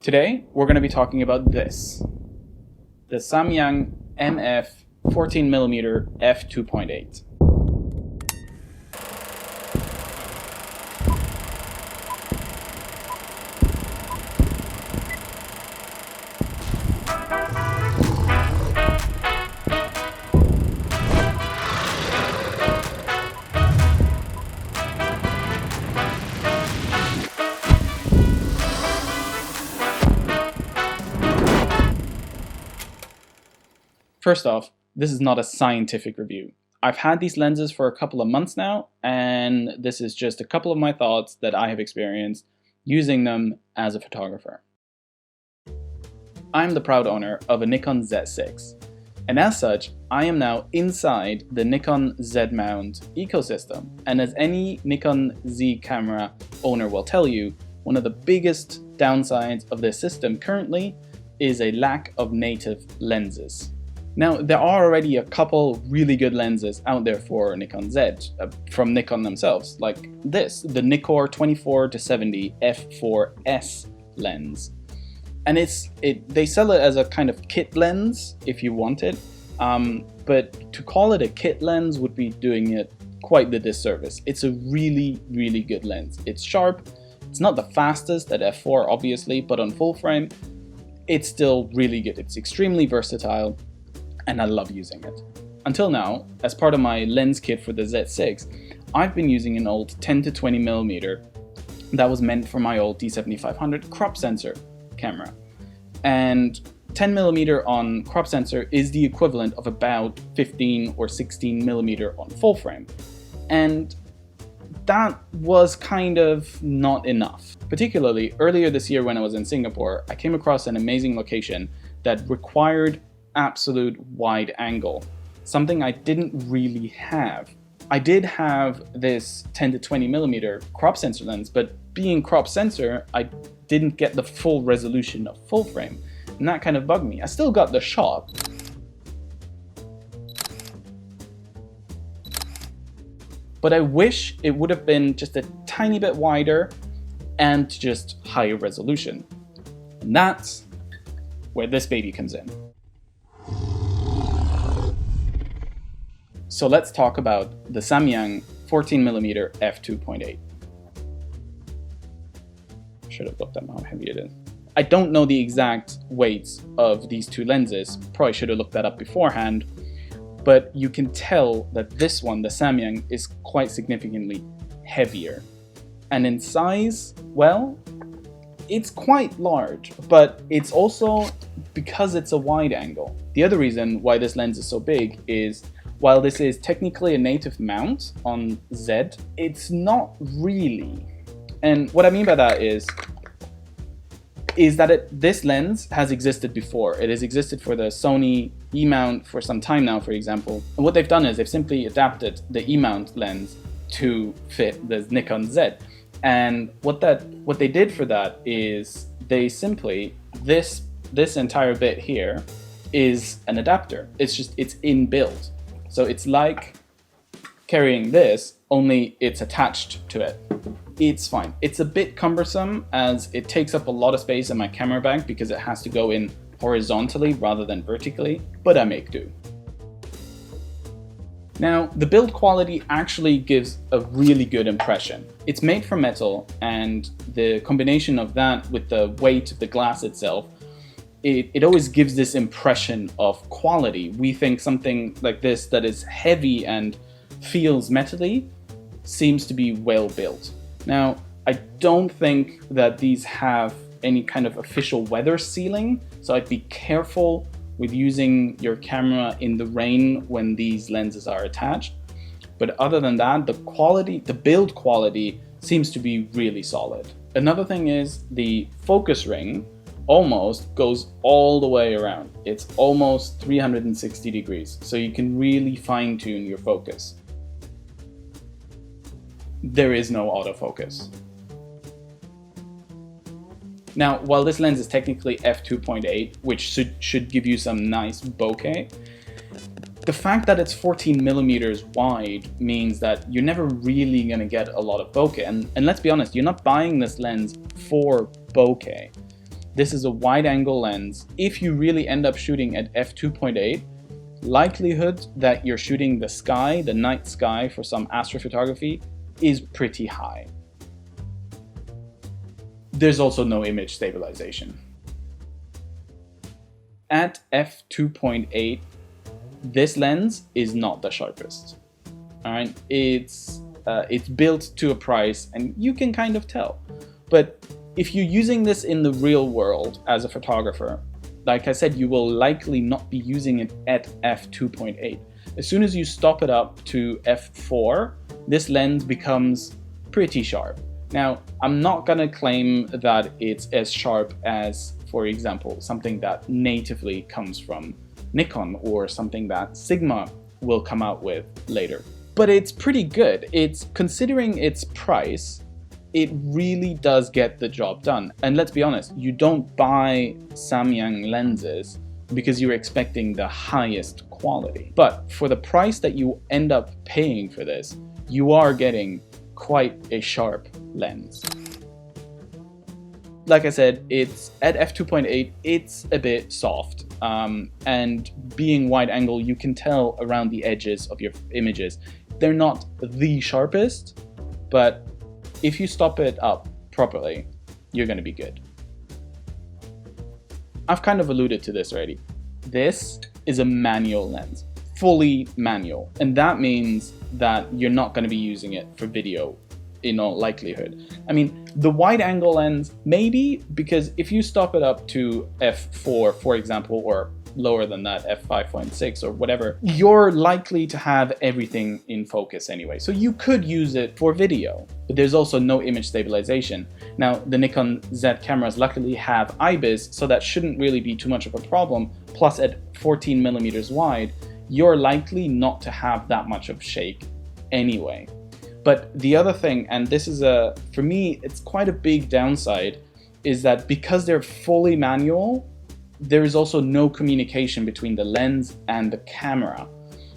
Today, we're going to be talking about this, the Samyang MF 14mm f2.8. First off, this is not a scientific review. I've had these lenses for a couple of months now, and this is just a couple of my thoughts that I have experienced using them as a photographer. I'm the proud owner of a Nikon Z6, and as such, I am now inside the Nikon Z mount ecosystem, and as any Nikon Z camera owner will tell you, one of the biggest downsides of this system currently is a lack of native lenses. Now, there are already a couple really good lenses out there for Nikon Z from Nikon themselves, like this, the Nikkor 24-70 f4S lens. And they sell it as a kind of kit lens if you want it, but to call it a kit lens would be doing it quite the disservice. It's a really, really good lens. It's sharp, it's not the fastest at f4 obviously, but on full frame, it's still really good. It's extremely versatile, and I love using it. Until now, as part of my lens kit for the Z6, I've been using an old 10-20mm that was meant for my old D7500 crop sensor camera. And 10mm on crop sensor is the equivalent of about 15 or 16mm on full frame. And that was kind of not enough. Particularly earlier this year when I was in Singapore, I came across an amazing location that required absolute wide angle, something I didn't really have. I did have this 10-20mm crop sensor lens, but being crop sensor, I didn't get the full resolution of full frame, and that kind of bugged me. I still got the shot, but I wish it would have been just a tiny bit wider and just higher resolution. And that's where this baby comes in. So let's talk about the Samyang 14mm f2.8. Should have looked up how heavy it is. I don't know the exact weights of these two lenses, probably should have looked that up beforehand, but you can tell that this one, the Samyang, is quite significantly heavier. And in size, well, it's quite large, but it's also because it's a wide angle. The other reason why this lens is so big is while this is technically a native mount on Z, it's not really. And what I mean by that is that this lens has existed before. It has existed for the Sony E-mount for some time now, for example. And what they've done is they've simply adapted the E-mount lens to fit the Nikon Z. And what they did for that is they simply, this entire bit here is an adapter. It's inbuilt. So it's like carrying this, only it's attached to it. It's fine. It's a bit cumbersome as it takes up a lot of space in my camera bag because it has to go in horizontally rather than vertically, but I make do. Now, the build quality actually gives a really good impression. It's made from metal, and the combination of that with the weight of the glass itself, it always gives this impression of quality. We think something like this that is heavy and feels metally seems to be well built. Now, I don't think that these have any kind of official weather sealing, so I'd be careful with using your camera in the rain when these lenses are attached. But other than that, the build quality seems to be really solid. Another thing is the focus ring almost goes all the way around. It's almost 360 degrees, so you can really fine-tune your focus. There is no autofocus. Now, while this lens is technically f2.8, which should give you some nice bokeh, the fact that it's 14mm wide means that you're never really going to get a lot of bokeh. And let's be honest, you're not buying this lens for bokeh. This is a wide angle lens. If you really end up shooting at f2.8, likelihood that you're shooting the sky, the night sky for some astrophotography is pretty high. There's also no image stabilization. At f2.8, this lens is not the sharpest. All right, it's built to a price, and you can kind of tell. But if you're using this in the real world as a photographer, like I said, you will likely not be using it at f2.8. As soon as you stop it up to f4, this lens becomes pretty sharp. Now, I'm not gonna claim that it's as sharp as, for example, something that natively comes from Nikon or something that Sigma will come out with later. But it's pretty good. It's, considering its price, it really does get the job done. And let's be honest, you don't buy Samyang lenses because you're expecting the highest quality. But for the price that you end up paying for this, you are getting quite a sharp lens. Like I said, it's at f2.8, it's a bit soft. And being wide angle, you can tell around the edges of your images. They're not the sharpest, but if you stop it up properly, you're going to be good. I've kind of alluded to this already. This is a manual lens, fully manual. And that means that you're not going to be using it for video in all likelihood. I mean, the wide angle lens, maybe, because if you stop it up to f4, for example, or lower than that, f5.6 or whatever, you're likely to have everything in focus anyway. So you could use it for video, but there's also no image stabilization. Now, the Nikon Z cameras luckily have IBIS, so that shouldn't really be too much of a problem. Plus, at 14 millimeters wide, you're likely not to have that much of shake anyway. But the other thing, and this is for me, it's quite a big downside, is that because they're fully manual, there is also no communication between the lens and the camera.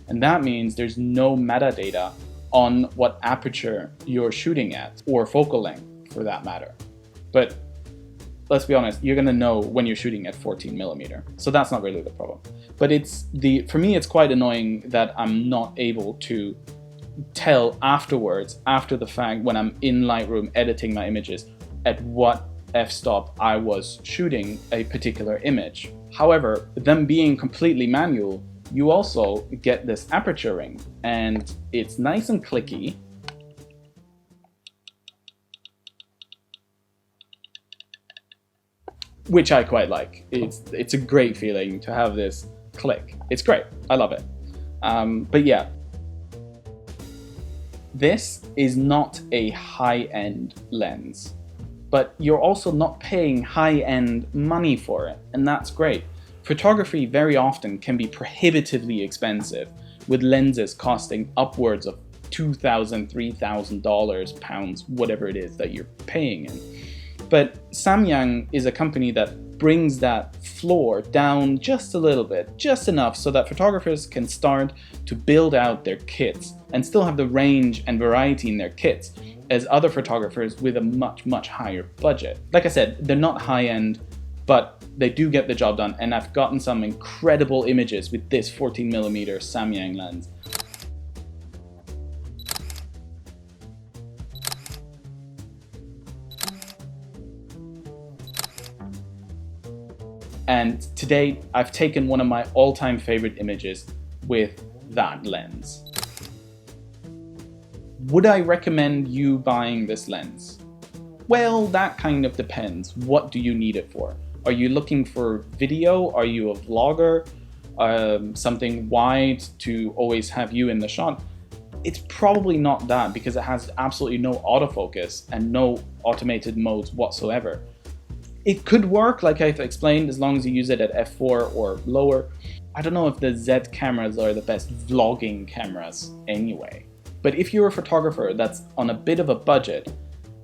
And that means there's no metadata on what aperture you're shooting at, or focal length for that matter. But let's be honest, you're gonna know when you're shooting at 14 millimeter. So that's not really the problem. But for me, it's quite annoying that I'm not able to tell afterwards, after the fact, when I'm in Lightroom editing my images, at what f-stop I was shooting a particular image. However, them being completely manual, you also get this aperture ring, and it's nice and clicky. Which I quite like. It's a great feeling to have this click. It's great. I love it. But yeah, this is not a high-end lens, but you're also not paying high-end money for it, and that's great. Photography very often can be prohibitively expensive, with lenses costing upwards of $2,000, $3,000, pounds, whatever it is that you're paying in. But Samyang is a company that brings that floor down just a little bit, just enough so that photographers can start to build out their kits and still have the range and variety in their kits as other photographers with a much, much higher budget. Like I said, they're not high-end, but they do get the job done, and I've gotten some incredible images with this 14mm Samyang lens. And to date, I've taken one of my all-time favorite images with that lens. Would I recommend you buying this lens? Well, that kind of depends. What do you need it for? Are you looking for video? Are you a vlogger? Something wide to always have you in the shot? It's probably not that, because it has absolutely no autofocus and no automated modes whatsoever. It could work, like I've explained, as long as you use it at f4 or lower. I don't know if the Z cameras are the best vlogging cameras anyway. But if you're a photographer that's on a bit of a budget,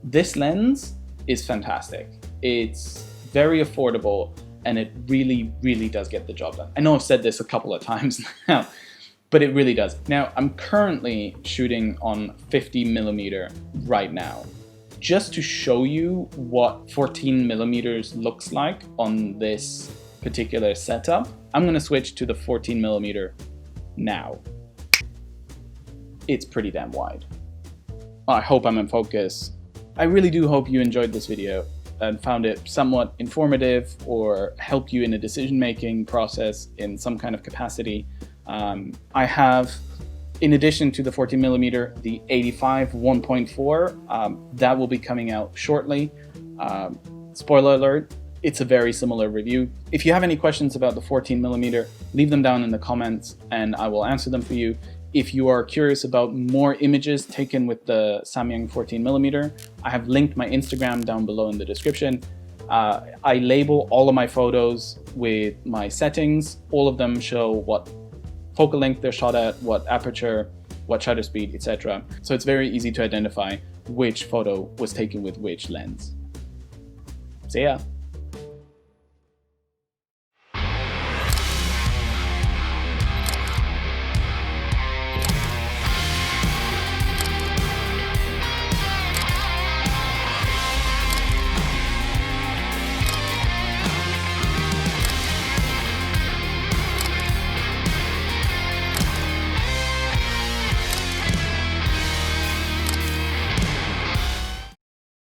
this lens is fantastic. It's very affordable, and it really, really does get the job done. I know I've said this a couple of times now, but it really does. Now, I'm currently shooting on 50mm right now. just to show you what 14mm looks like on this particular setup, I'm going to switch to the 14mm now. It's pretty damn wide. I hope I'm in focus. I really do hope you enjoyed this video and found it somewhat informative or helped you in a decision-making process in some kind of capacity. I have, in addition to the 14mm, the 85 1.4, that will be coming out shortly. Spoiler alert, it's a very similar review. If you have any questions about the 14mm, leave them down in the comments and I will answer them for you. If you are curious about more images taken with the Samyang 14mm, I have linked my Instagram down below in the description. I label all of my photos with my settings. All of them show what focal length they're shot at, what aperture, what shutter speed, etc. So it's very easy to identify which photo was taken with which lens. See ya!